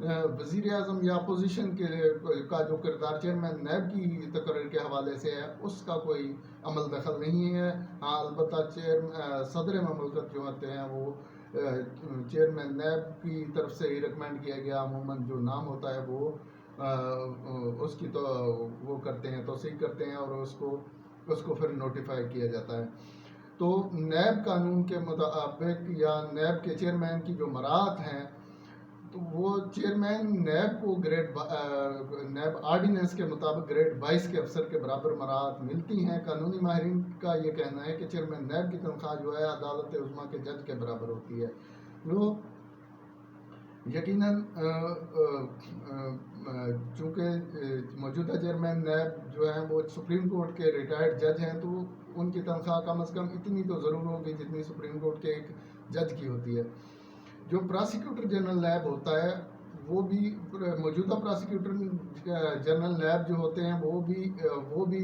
وزیر اعظم یا اپوزیشن کے کا جو کردار چیئرمین نیب کی تقرر کے حوالے سے ہے اس کا کوئی عمل دخل نہیں ہے. ہاں البتہ صدر مملکت جو ہوتے ہیں وہ چیئرمین نیب کی طرف سے ہی ریکمینڈ کیا گیا عموماً جو نام ہوتا ہے وہ اس کی تو وہ کرتے ہیں توثیق کرتے ہیں اور اس کو پھر نوٹیفائی کیا جاتا ہے. تو نیب قانون کے مطابق یا نیب کے چیئرمین کی جو مراعات ہیں تو وہ چیئرمین نیب کو نیب آرڈیننس کے مطابق گریڈ 22 کے افسر کے برابر مراعات ملتی ہیں. قانونی ماہرین کا یہ کہنا ہے کہ چیئرمین نیب کی تنخواہ جو ہے عدالت عظمیٰ کے جج کے برابر ہوتی ہے. جو یقیناً چونکہ موجودہ چیئرمین نیب جو ہیں وہ سپریم کورٹ کے ریٹائرڈ جج ہیں تو ان کی تنخواہ کم از کم اتنی تو ضرور ہوگی جتنی سپریم کورٹ کے ایک جج کی ہوتی ہے. جو پراسیکیوٹر جنرل نیب ہوتا ہے وہ بھی موجودہ پراسیکیوٹر جنرل نیب جو ہوتے ہیں وہ بھی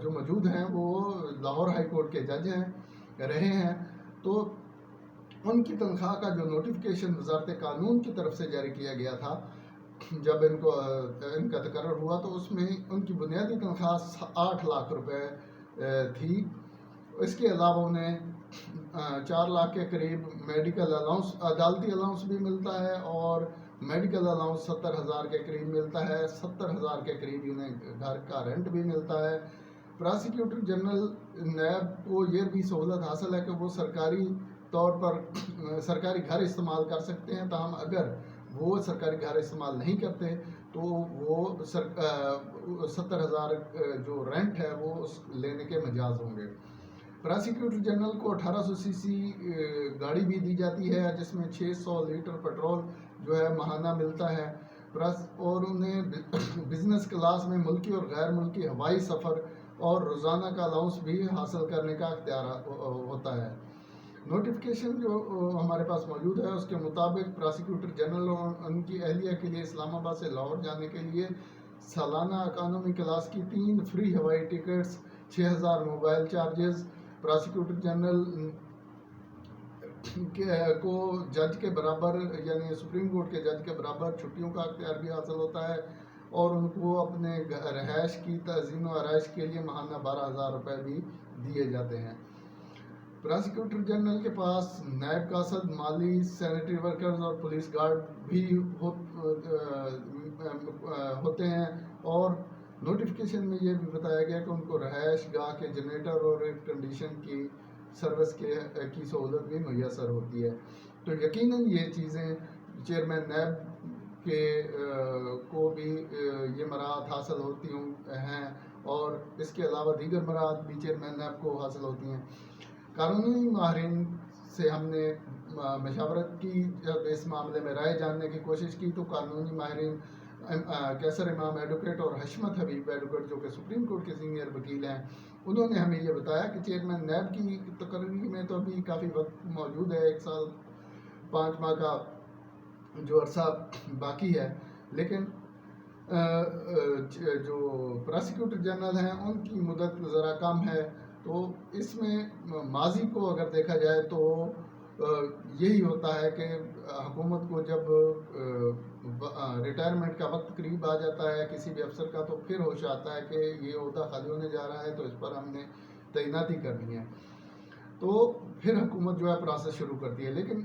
جو موجود ہیں وہ لاہور ہائی کورٹ کے جج ہیں رہے ہیں. تو ان کی تنخواہ کا جو نوٹیفیکیشن وزارت قانون کی طرف سے جاری کیا گیا تھا جب ان کا تقرر ہوا تو اس میں ان کی بنیادی تنخواہ 8 لاکھ روپے تھی. اس کے علاوہ انہیں 4 لاکھ کے قریب میڈیکل الاؤنس عدالتی الاؤنس بھی ملتا ہے اور میڈیکل الاؤنس 70,000 کے قریب ملتا ہے. 70,000 کے قریب انہیں گھر کا رینٹ بھی ملتا ہے. پراسیکیوٹر جنرل نیب کو یہ بھی سہولت حاصل ہے کہ وہ سرکاری طور پر سرکاری گھر استعمال کر سکتے ہیں. تاہم اگر وہ سرکاری گھر استعمال نہیں کرتے تو وہ 70,000 جو رینٹ ہے وہ لینے کے مجاز ہوں گے. پراسیکیوٹر جنرل کو 1800 سی سی گاڑی بھی دی جاتی ہے جس میں 600 لیٹر پیٹرول جو ہے ماہانہ ملتا ہے اور انہیں بزنس کلاس میں ملکی اور غیر ملکی ہوائی سفر اور روزانہ کا الاؤنس بھی حاصل کرنے کا اختیار ہوتا ہے. نوٹیفیکیشن جو ہمارے پاس موجود ہے اس کے مطابق پراسیکیوٹر جنرل اور ان کی اہلیہ کے لیے اسلام آباد سے لاہور جانے کے لیے سالانہ اکانومی کلاس کی 3 فری ہوائی tickets, 6,000 mobile chargers. Prosecutor general کو جج کے برابر یعنی سپریم کورٹ کے جج کے برابر چھٹیوں کا اختیار بھی حاصل ہوتا ہے اور ان کو اپنے رہائش کی تزئین و آرائش کے لیے ماہانہ 12,000 روپے بھی دیے جاتے ہیں. پراسیکیوٹر جنرل کے پاس نائب قاصد، مالی، سینیٹری ورکرز اور پولیس گارڈ بھی ہوتے ہیں. اور نوٹیفیکیشن میں یہ بھی بتایا گیا کہ ان کو رہائش گاہ کے جنریٹر اور ایئر کنڈیشن کی سروس کی سہولت بھی میسر ہوتی ہے. تو یقیناً یہ چیزیں چیئرمین نیب کو بھی یہ مراعات حاصل ہوتی ہیں اور اس کے علاوہ دیگر مراعات بھی چیئرمین نیب کو حاصل ہوتی ہیں. قانونی ماہرین سے ہم نے مشاورت کی جب اس معاملے میں رائے جاننے کی کوشش کی تو قانونی ماہرین کیسر امام ایڈوکیٹ اور حشمت حبیب ایڈوکیٹ جو کہ سپریم کورٹ کے سینئر وکیل ہیں انہوں نے ہمیں یہ بتایا کہ چیئرمین نیب کی تقرری میں تو ابھی کافی وقت موجود ہے، 1 سال 5 ماہ کا جو عرصہ باقی ہے، لیکن جو پراسیکیوٹر جنرل ہیں ان کی مدت ذرا کم ہے. تو اس میں ماضی کو اگر دیکھا جائے تو یہی ہوتا ہے کہ حکومت کو جب ریٹائرمنٹ کا وقت قریب آ جاتا ہے کسی بھی افسر کا تو پھر ہوش آتا ہے کہ یہ عہدہ خالی ہونے جا رہا ہے تو اس پر ہم نے تعیناتی کرنی ہے، تو پھر حکومت جو ہے پروسیس شروع کرتی ہے. لیکن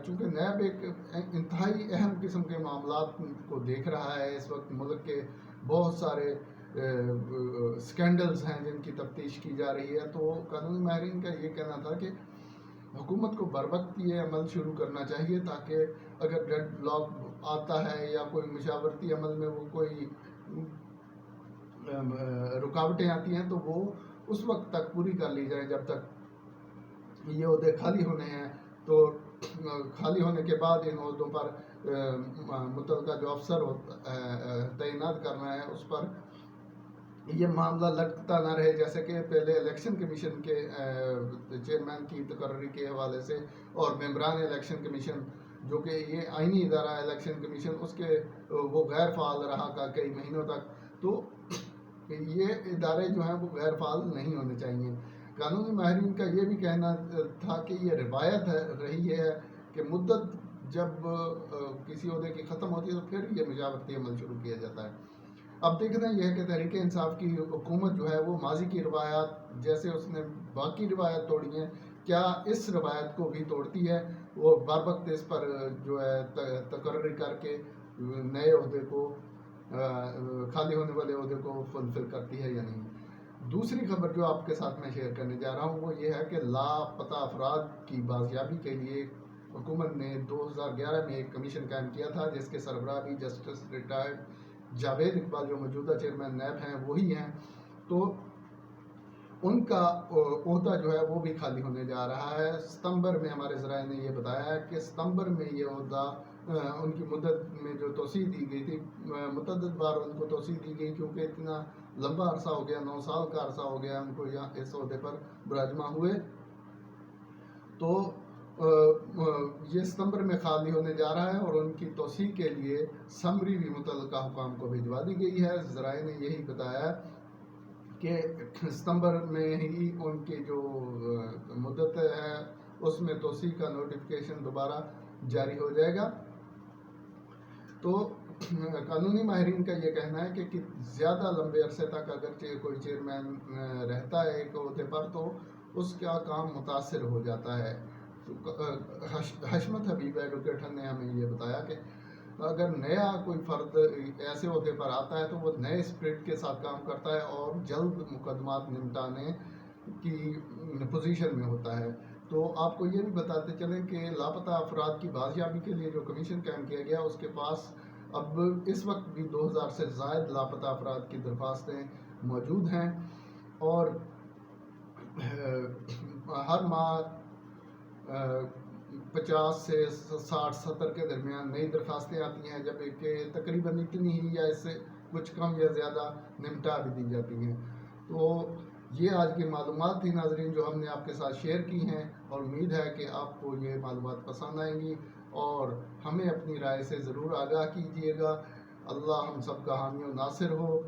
چونکہ نیب ایک انتہائی اہم قسم کے معاملات کو دیکھ رہا ہے، اس وقت ملک کے بہت سارے سکینڈلز ہیں جن کی تفتیش کی جا رہی ہے، تو قانونی ماہرین کا یہ کہنا تھا کہ حکومت کو بروقت یہ عمل شروع کرنا چاہیے تاکہ اگر ڈیڈ لاک آتا ہے یا کوئی مشاورتی عمل میں وہ کوئی رکاوٹیں آتی ہیں تو وہ اس وقت تک پوری کر لی جائیں جب تک یہ عہدے خالی ہونے ہیں. تو خالی ہونے کے بعد ان عہدوں پر متعلقہ جو افسر تعینات کرنا ہے اس پر یہ معاملہ لٹکتا نہ رہے، جیسے کہ پہلے الیکشن کمیشن کے چیئرمین کی تقرری کے حوالے سے اور ممبران الیکشن کمیشن جو کہ یہ آئینی ادارہ ہے الیکشن کمیشن اس کے وہ غیر فعال رہا کئی مہینوں تک. تو یہ ادارے جو ہیں وہ غیر فعال نہیں ہونے چاہیے. قانونی ماہرین کا یہ بھی کہنا تھا کہ یہ روایت رہی ہے کہ مدت جب کسی عہدے کی ختم ہوتی ہے تو پھر یہ مشاورتی عمل شروع کیا جاتا ہے۔ اب دیکھنا یہ ہے کہ تحریک انصاف کی حکومت جو ہے وہ ماضی کی روایات جیسے اس نے باقی روایت توڑی ہیں، کیا اس روایت کو بھی توڑتی ہے؟ وہ بر وقت اس پر جو ہے تقرری کر کے نئے عہدے کو خالی ہونے والے عہدے کو فلفل کرتی ہے یا نہیں؟ دوسری خبر جو آپ کے ساتھ میں شیئر کرنے جا رہا ہوں وہ یہ ہے کہ لاپتہ افراد کی بازیابی کے لیے حکومت نے 2011 میں ایک کمیشن قائم کیا تھا، جس کے سربراہ بھی جسٹس ریٹائرڈ جاوید اقبال جو موجودہ چیئرمین نیب ہیں وہی ہیں۔ تو ان کا عہدہ جو ہے وہ بھی خالی ہونے جا رہا ہے۔ ستمبر میں ہمارے ذرائع نے یہ بتایا ہے کہ ستمبر میں یہ عہدہ ان کی مدت میں جو توسیع دی گئی تھی، متعدد بار ان کو توسیع دی گئی کیونکہ اتنا لمبا عرصہ ہو گیا، 9 سال کا عرصہ ہو گیا ان کو یہاں اس عہدے پر براجمان ہوئے، تو یہ ستمبر میں خالی ہونے جا رہا ہے اور ان کی توسیع کے لیے سمری بھی متعلقہ حکام کو بھجوا دی گئی ہے۔ ذرائع نے یہی بتایا کہ ستمبر میں ہی ان کی جو مدت ہے اس میں توسیع کا نوٹیفیکیشن دوبارہ جاری ہو جائے گا۔ تو قانونی ماہرین کا یہ کہنا ہے کہ زیادہ لمبے عرصے تک اگر کوئی چیئرمین رہتا ہے ایک عہدے پر تو اس کا کام متاثر ہو جاتا ہے۔ حشمت حبیب ایڈوکیٹر نے ہمیں یہ بتایا کہ اگر نیا کوئی فرد ایسے عہدے پر آتا ہے تو وہ نئے اسپرٹ کے ساتھ کام کرتا ہے اور جلد مقدمات نمٹانے کی پوزیشن میں ہوتا ہے۔ تو آپ کو یہ بھی بتاتے چلیں کہ لاپتہ افراد کی بازیابی کے لیے جو کمیشن قائم کیا گیا اس کے پاس اب اس وقت بھی 2000 سے زائد لاپتہ افراد کی درخواستیں موجود ہیں، اور ہر ماہ 50 سے 60-70 کے درمیان نئی درخواستیں آتی ہیں، جب کہ تقریباً اتنی ہی یا اس سے کچھ کم یا زیادہ نمٹا بھی دی جاتی ہیں۔ تو یہ آج کی معلومات تھی ناظرین جو ہم نے آپ کے ساتھ شیئر کی ہیں، اور امید ہے کہ آپ کو یہ معلومات پسند آئیں گی اور ہمیں اپنی رائے سے ضرور آگاہ کیجیے گا۔ اللہ ہم سب کا حامی و ناصر ہو۔